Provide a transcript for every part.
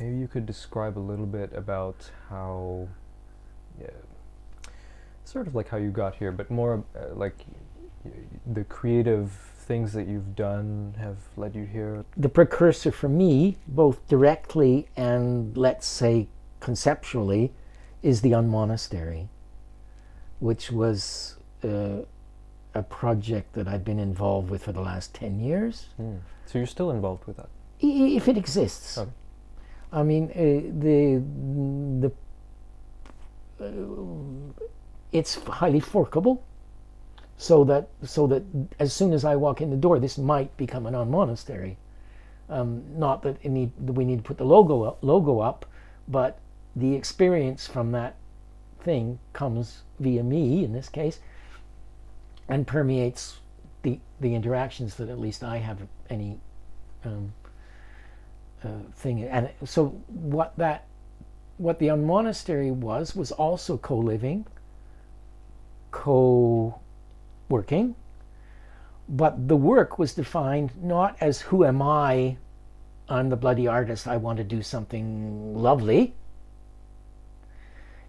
Maybe you could describe a little bit about how, yeah, sort of like how you got here, but more the creative things that you've done have led you here. The precursor for me, both directly and let's say conceptually, is the Unmonastery, which was a project that I've been involved with for the last 10 years. So you're still involved with that? If it exists. Okay. I mean, it's highly forkable, so that as soon as I walk in the door, this might become an Unmonastery. Not that we need to put the logo up, but the experience from that thing comes via me in this case, and permeates the interactions that at least I have any thing. And so what the Unmonastery was also co-living, co-working, but the work was defined not as who am I'm the bloody artist, I want to do something lovely.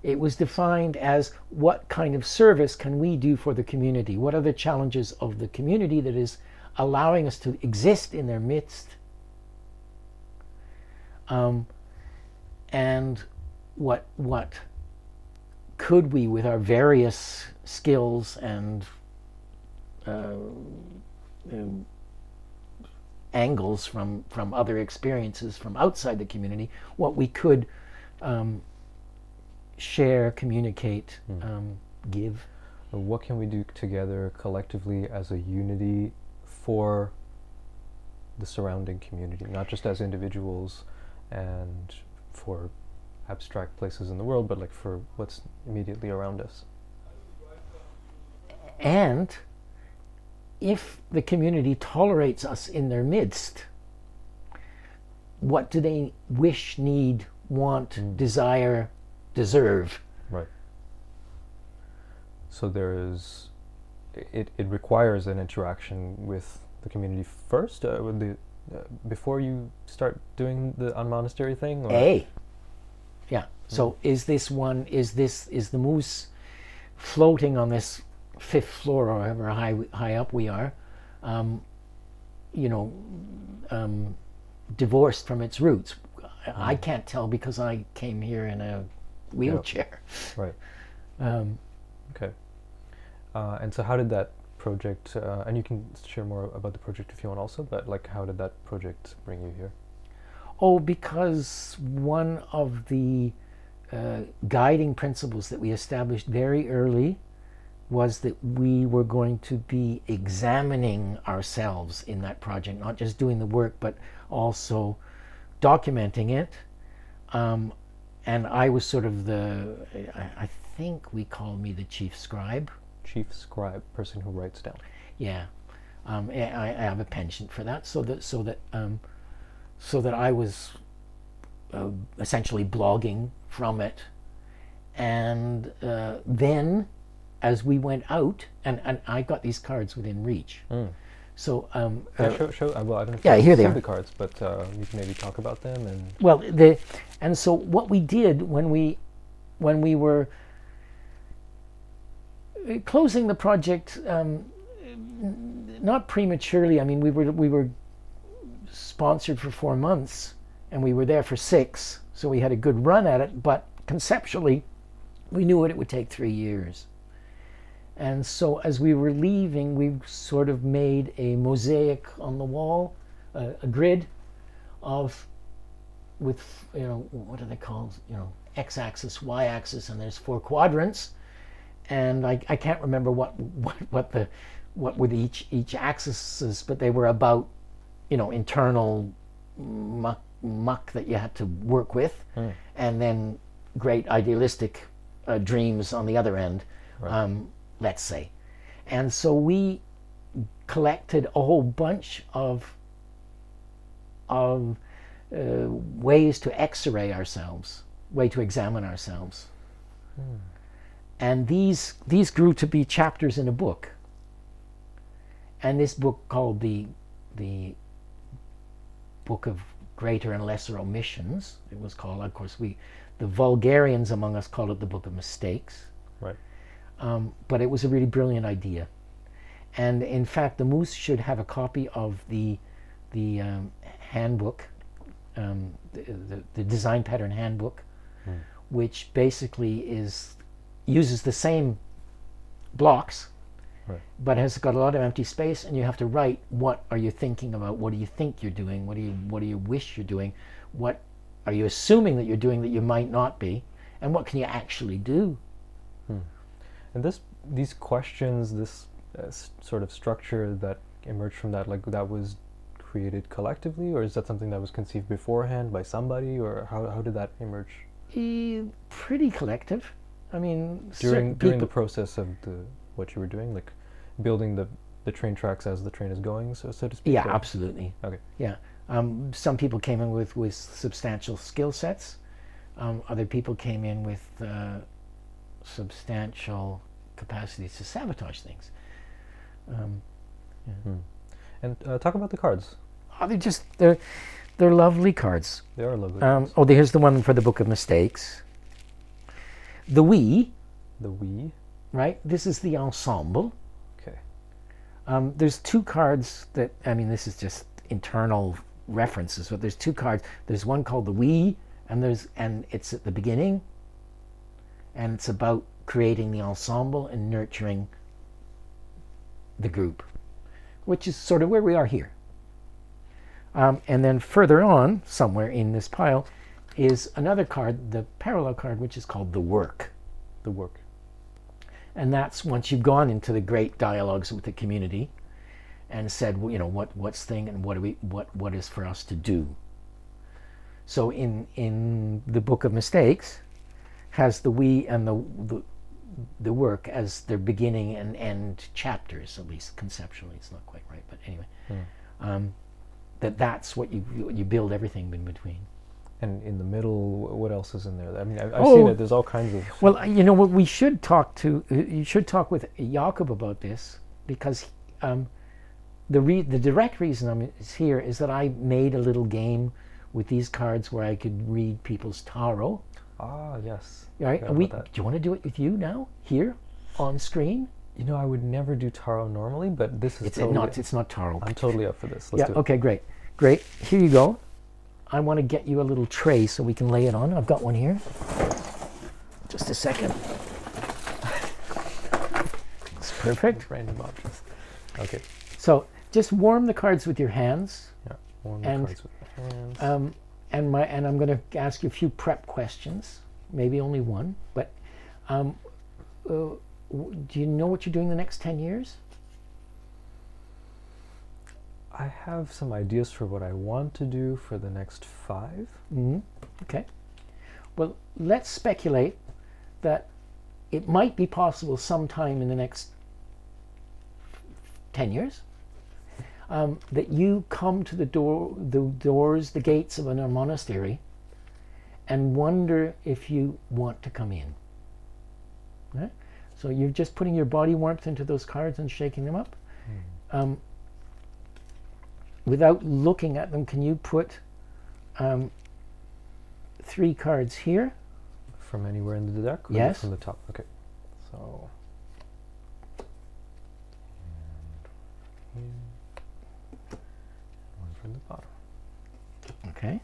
It was defined as what kind of service can we do for the community? What are the challenges of the community that is allowing us to exist in their midst? And what could we, with our various skills and angles from other experiences from outside the community, what we could share, communicate, give. What can we do together collectively as a unity for the surrounding community, not just as individuals and for abstract places in the world, but like for what's immediately around us? And if the community tolerates us in their midst, what do they wish, need, want, desire, deserve? Right. So it requires an interaction with the community first, before you start doing the Unmonastery thing? Or? Yeah. So is the Moos floating on this 5th floor or however high up we are, divorced from its roots? I can't tell because I came here in a wheelchair. Right. Okay. And so how did that project, and you can share more about the project if you want also, but like how did that project bring you here? Oh, because one of the guiding principles that we established very early was that we were going to be examining ourselves in that project, not just doing the work, but also documenting it. And I was sort of I think we called me the chief scribe. Chief scribe, person who writes down. Yeah. I have a penchant for that, so that I was essentially blogging from it. And then as we went out, and I got these cards within reach. So show. Well, I don't know if yeah, you here they see are. the cards, but you can maybe talk about them. And well, and so what we did when we were closing the project, not prematurely. I mean, we were sponsored for 4 months, and we were there for 6, so we had a good run at it. But conceptually, we knew it would take 3 years. And so as we were leaving, we sort of made a mosaic on the wall, a grid with what are they called? X-axis, Y-axis, and there's 4 quadrants. And I can't remember what were each axes, but they were about internal muck that you had to work with, and then great idealistic dreams on the other end. Right. Let's say. And so we collected a whole bunch of ways to X-ray ourselves, way to examine ourselves. And these grew to be chapters in a book. And this book called the Book of greater and lesser omissions, it was called. Of course, the vulgarians among us call it the Book of Mistakes. Right. But it was a really brilliant idea. And in fact, the Moos should have a copy of the handbook, the design pattern handbook, which basically uses the same blocks, right, but has got a lot of empty space, and you have to write, what are you thinking about? What do you think you're doing? What do you wish you're doing? What are you assuming that you're doing that you might not be? And what can you actually do? And these questions, this sort of structure that emerged from that, like that was created collectively, or is that something that was conceived beforehand by somebody, or how did that emerge? Pretty collective. I mean, During the process of what you were doing, like building the train tracks as the train is going, so to speak? Yeah, or? absolutely. Okay. Yeah. Some people came in with substantial skill sets. Other people came in with substantial capacities to sabotage things. And talk about the cards. Oh, they're lovely cards. They are lovely cards. Here's the one for the Book of Mistakes. The we. The we. Right? This is the ensemble. Okay. There's two cards that, I mean, this is just internal references, but there's two cards. There's one called the we, and it's at the beginning, and it's about creating the ensemble and nurturing the group, which is sort of where we are here. And then further on, somewhere in this pile, is another card, the parallel card, which is called the work. The work. And that's once you've gone into the great dialogues with the community and said, well, you know, what's thing and what is for us to do. So in the Book of Mistakes has the we and the work as their beginning and end chapters, at least conceptually. It's not quite right, but anyway. That's what you build everything in between. And in the middle, what else is in there? I mean, I've seen it. There's all kinds of. Well, you know what? You should talk with Jakob about this, because the direct reason I'm here is that I made a little game with these cards where I could read people's tarot. Ah, yes. Right? Do you want to do it with you now, here, on screen? You know, I would never do tarot normally, but this is it's not tarot. I'm totally up for this. Let's do it. Okay, great. Here you go. I want to get you a little tray so we can lay it on. I've got one here. Just a second. It's perfect. Random objects. Okay. So just warm the cards with your hands. Yeah. Warm the cards with your hands. And I'm going to ask you a few prep questions. Maybe only one. But do you know what you're doing the next 10 years? I have some ideas for what I want to do for the next 5. Mm-hmm. Okay. Well, let's speculate that it might be possible sometime in the next 10 years that you come to the doors, the gates of a monastery, and wonder if you want to come in. Right? So you're just putting your body warmth into those cards and shaking them up. Without looking at them, can you put 3 cards here? From anywhere in the deck? Or yes. From the top. Okay. So. And one from the bottom. Okay.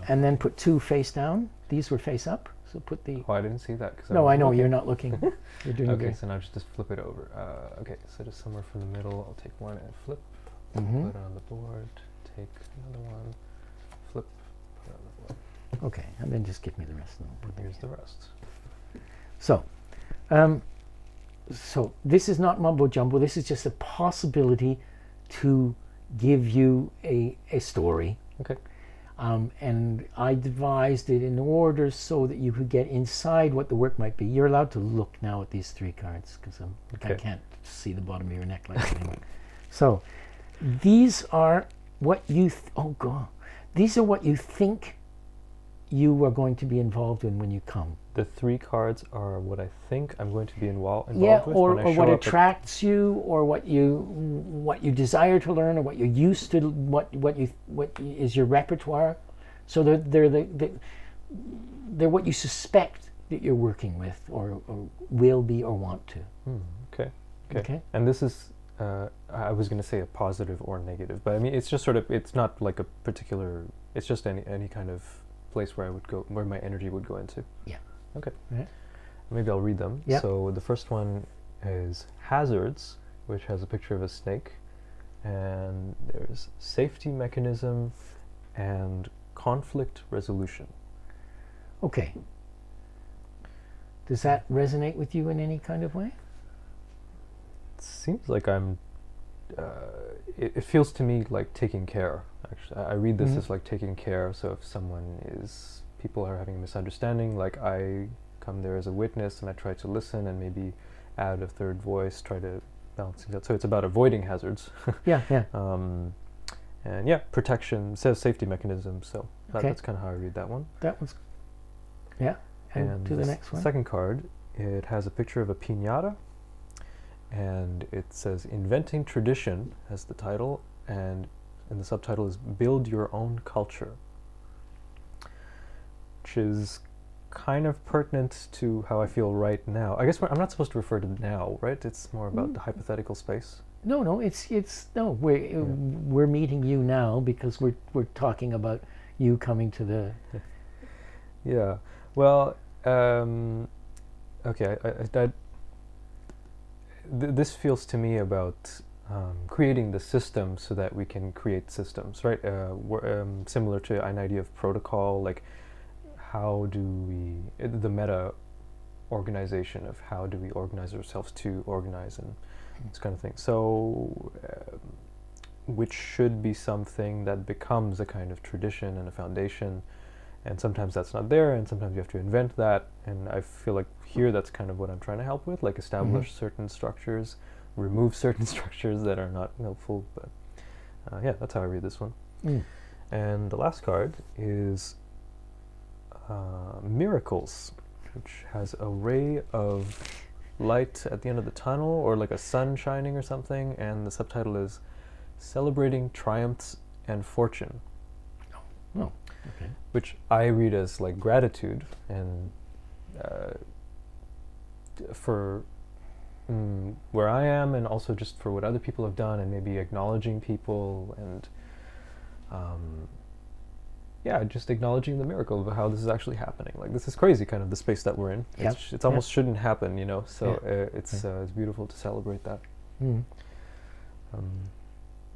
And then put 2 face down. These were face up. So put the. Oh, I didn't see that. No, I know you're not looking. You're doing okay, good. so now just flip it over. Okay, so just somewhere from the middle, I'll take one and flip. Mm-hmm. Put it on the board. Take another one. Flip. Put it on the board. Okay, and then just give me the rest. Here's the rest. So, so this is not mumbo jumbo. This is just a possibility to give you a story. Okay. And I devised it in order so that you could get inside what the work might be. You're allowed to look now at these 3 cards because I can't see the bottom of your neck like that anymore. So these are what you these are what you think you are going to be involved in when you come. The 3 cards are what I think I'm going to be involved Yeah, with or when I show what up attracts you, or what you desire to learn, or what you're used to, what is your repertoire. So they're what you suspect that you're working with, or will be, or want to. Okay. And this is, I was going to say a positive or negative, but I mean, it's just sort of, it's not like a particular, it's just any kind of place where I would go, where my energy would go into. Yeah. Okay. Yeah. Maybe I'll read them. Yeah. So the first one is hazards, which has a picture of a snake, and there's safety mechanism and conflict resolution. Okay. Does that resonate with you in any kind of way? It seems like I'm, it feels to me like taking care, actually. I read this as like taking care, so if people are having a misunderstanding, like I come there as a witness and I try to listen and maybe add a third voice, try to balance things out. So it's about avoiding hazards. Yeah. And yeah, protection, says safety mechanism, so Okay. that's kind of how I read that one. That was, yeah. And to the next one. Second card, it has a picture of a piñata, and it says Inventing Tradition as the title, and the subtitle is Build Your Own Culture, which is kind of pertinent to how I feel right now. I guess I'm not supposed to refer to now, right? It's more about the hypothetical space. No, we're meeting you now because we're talking about you coming to the. Yeah. Well, okay. This feels to me about creating the system so that we can create systems, right? Similar to an idea of protocol, like how do we, the meta organization of how do we organize ourselves to organize and this kind of thing. So, which should be something that becomes a kind of tradition and a foundation. And sometimes that's not there, and sometimes you have to invent that. And I feel like here that's kind of what I'm trying to help with, like establish certain structures, remove certain structures that are not helpful. But yeah, that's how I read this one. And the last card is Miracles, which has a ray of light at the end of the tunnel, or like a sun shining or something. And the subtitle is Celebrating Triumphs and Fortune. Oh. Okay. Which I read as like gratitude and for where I am, and also just for what other people have done, and maybe acknowledging people, and yeah, just acknowledging the miracle of how this is actually happening. Like, this is crazy, kind of the space that we're in. Yep. It's almost shouldn't happen, you know. So it's beautiful to celebrate that.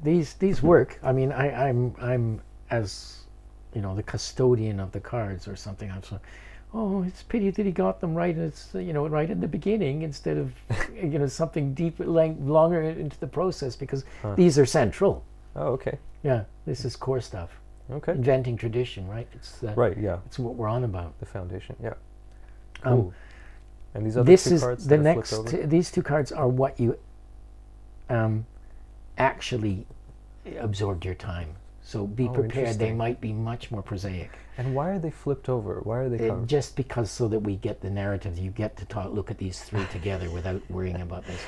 These work. I mean, I'm as you know, the custodian of the cards or something. I'm so, oh, it's pity that he got them right. It's right in the beginning instead of something deep, longer into the process, because these are central. Oh, okay. Yeah, this is core stuff. Okay. Inventing tradition, right? It's right. Yeah. It's what we're on about. The foundation. Yeah. Cool. And these other this two is cards. The next. These two cards are what you actually absorbed your time. So be prepared. They might be much more prosaic. And why are they flipped over? Why are they covered? Just because, so that we get the narrative. You get to look at these three together without worrying about this.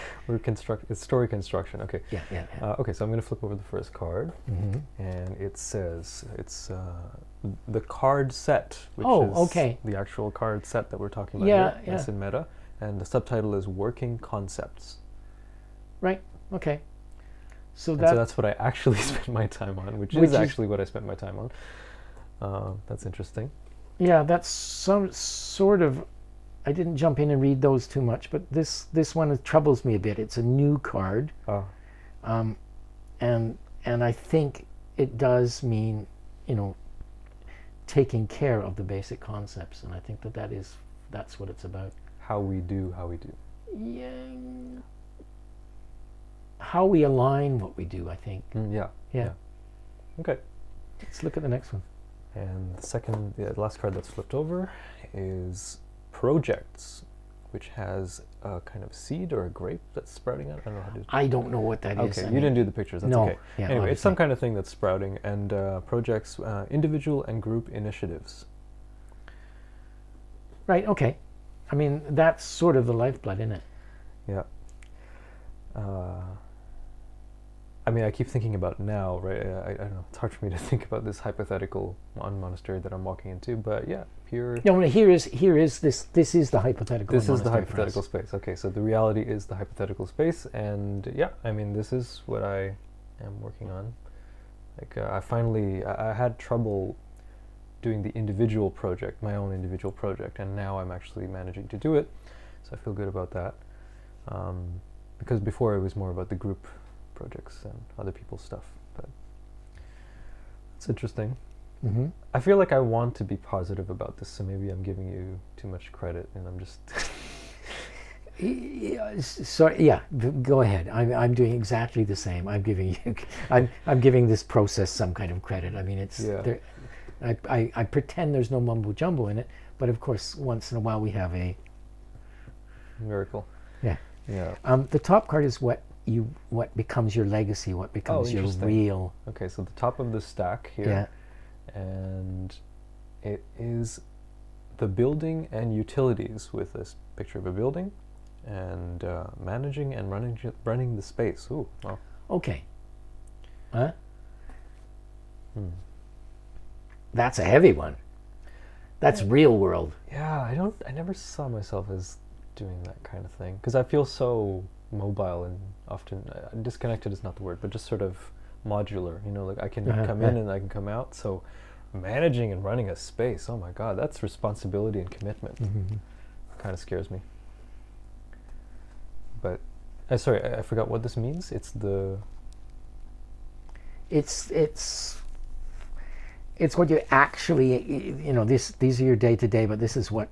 It's story construction. Okay. Yeah. Okay, so I'm going to flip over the first card, and it says it's the card set, which is the actual card set that we're talking about here. It's in meta, and the subtitle is Working Concepts. Right. Okay. So that's what I actually spent my time on, which is actually what I spent my time on. That's interesting. Yeah, that's some sort of. I didn't jump in and read those too much, but this one troubles me a bit. It's a new card, and I think it does mean, taking care of the basic concepts, and I think that's what it's about. How we do. Yeah. How we align what we do, I think. Yeah. Okay. Let's look at the next one. And the last card that's flipped over is Projects, which has a kind of seed or a grape that's sprouting out. I don't know what that is. Okay, you didn't do the pictures. That's okay. Yeah, anyway, obviously. it's some kind of thing that's sprouting, and projects, individual and group initiatives. Right. Okay. I mean, that's sort of the lifeblood, isn't it? Yeah. Uh, I mean, I keep thinking about now, right? I don't know. It's hard for me to think about this hypothetical monastery that I'm walking into, but yeah, here. No, here is this. This is the hypothetical This is the monastery for us. hypothetical space. Okay, so the reality is the hypothetical space, and yeah, I mean, this is what I am working on. Like, I had trouble doing the individual project, my own individual project, and now I'm actually managing to do it, so I feel good about that. Because before it was more about the group projects and other people's stuff, but it's interesting. Mm-hmm. I feel like I want to be positive about this, so maybe I'm giving you too much credit, and I'm just. So yeah, go ahead. I'm doing exactly the same. I'm giving you, I'm giving this process some kind of credit. I mean, it's Yeah. there. I pretend there's no mumbo jumbo in it, but of course, once in a while we have a Miracle. yeah. Yeah. The top card is what becomes your legacy, what becomes your interesting. real. Okay, so the top of the stack here, Yeah. and it is the building and utilities with this picture of a building, and managing and running the space. Ooh, wow. Okay. Huh? Hmm. That's a heavy one. That's real world. Yeah, I never saw myself as doing that kind of thing because I feel so mobile and often disconnected is not the word, but just sort of modular. You know, like I can come in and I can come out. So managing and running a space, oh my God, that's responsibility and commitment. Mm-hmm. Kind of scares me. But sorry, I forgot what this means. It's what you actually, these are your day to day, but this is what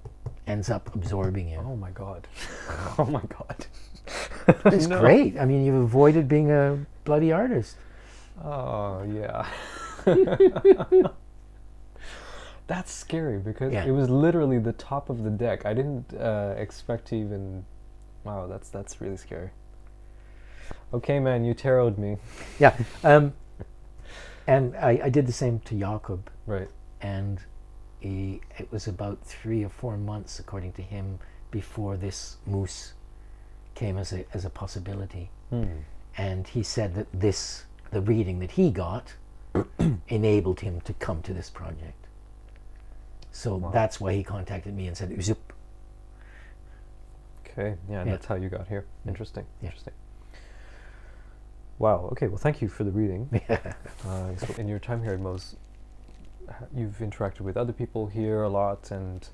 ends up absorbing you. oh my God. Oh my God. It's great. I mean, you've avoided being a bloody artist. Oh yeah. That's scary because Yeah. it was literally the top of the deck. I didn't expect to even. Wow, that's really scary. Okay, man, you tarot'd me. Yeah. And I did the same to Jakob. Right. And it was about 3 or 4 months, according to him, before this Moos came as a possibility. And he said that the reading that he got enabled him to come to this project. So Wow. that's why he contacted me and said, "Zup." Okay. Yeah, and Yeah. that's how you got here. Interesting. Yeah. Interesting. Wow. Okay. Well, thank you for the reading. So in your time here at Moos, you've interacted with other people here a lot, and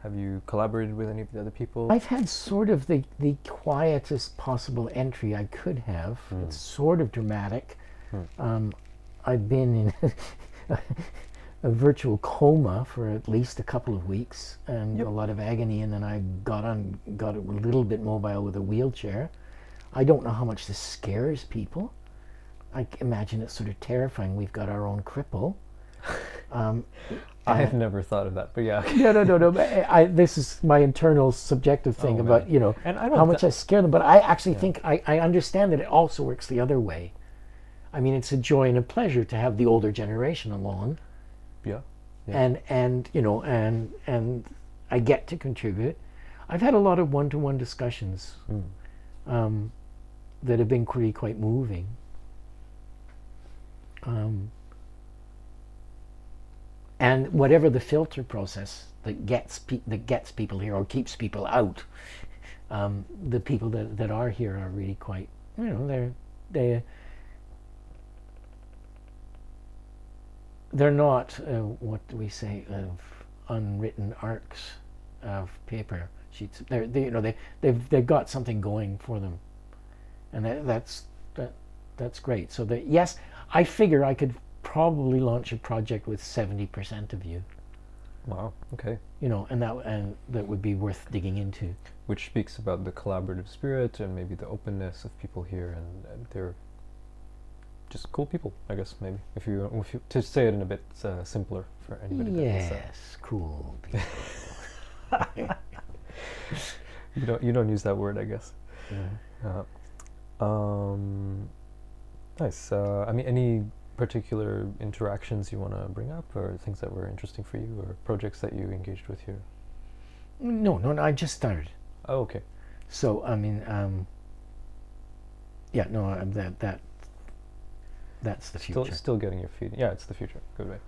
have you collaborated with any of the other people? I've had sort of the quietest possible entry I could have. It's sort of dramatic. I've been in a virtual coma for at least a couple of weeks and a lot of agony, and then I got a little bit mobile with a wheelchair. I don't know how much this scares people. I imagine it's sort of terrifying. We've got our own cripple. I've never thought of that, but yeah. No. This is my internal subjective thing about, And I don't how much I scare them. But I actually think I understand that it also works the other way. I mean, it's a joy and a pleasure to have the older generation along. Yeah. And I get to contribute. I've had a lot of one-to-one discussions that have been really quite moving. And whatever the filter process that gets people here or keeps people out, the people that are here are really quite, they're not what do we say, of unwritten arcs of paper sheets. They've got something going for them, and that's great. So yes, I figure I could probably launch a project with 70% of you. Wow. Okay. And that would be worth digging into. Which speaks about the collaborative spirit and maybe the openness of people here, and they're just cool people, I guess. Maybe if you to say it in a bit simpler for anybody. Yes, cool people. You don't use that word, I guess. Nice. I mean, any particular interactions you want to bring up, or things that were interesting for you, or projects that you engaged with here? No, I just started. Oh, okay. So I mean, yeah, no, that's the Still, future. still getting your feet. Yeah, it's the future. Good way.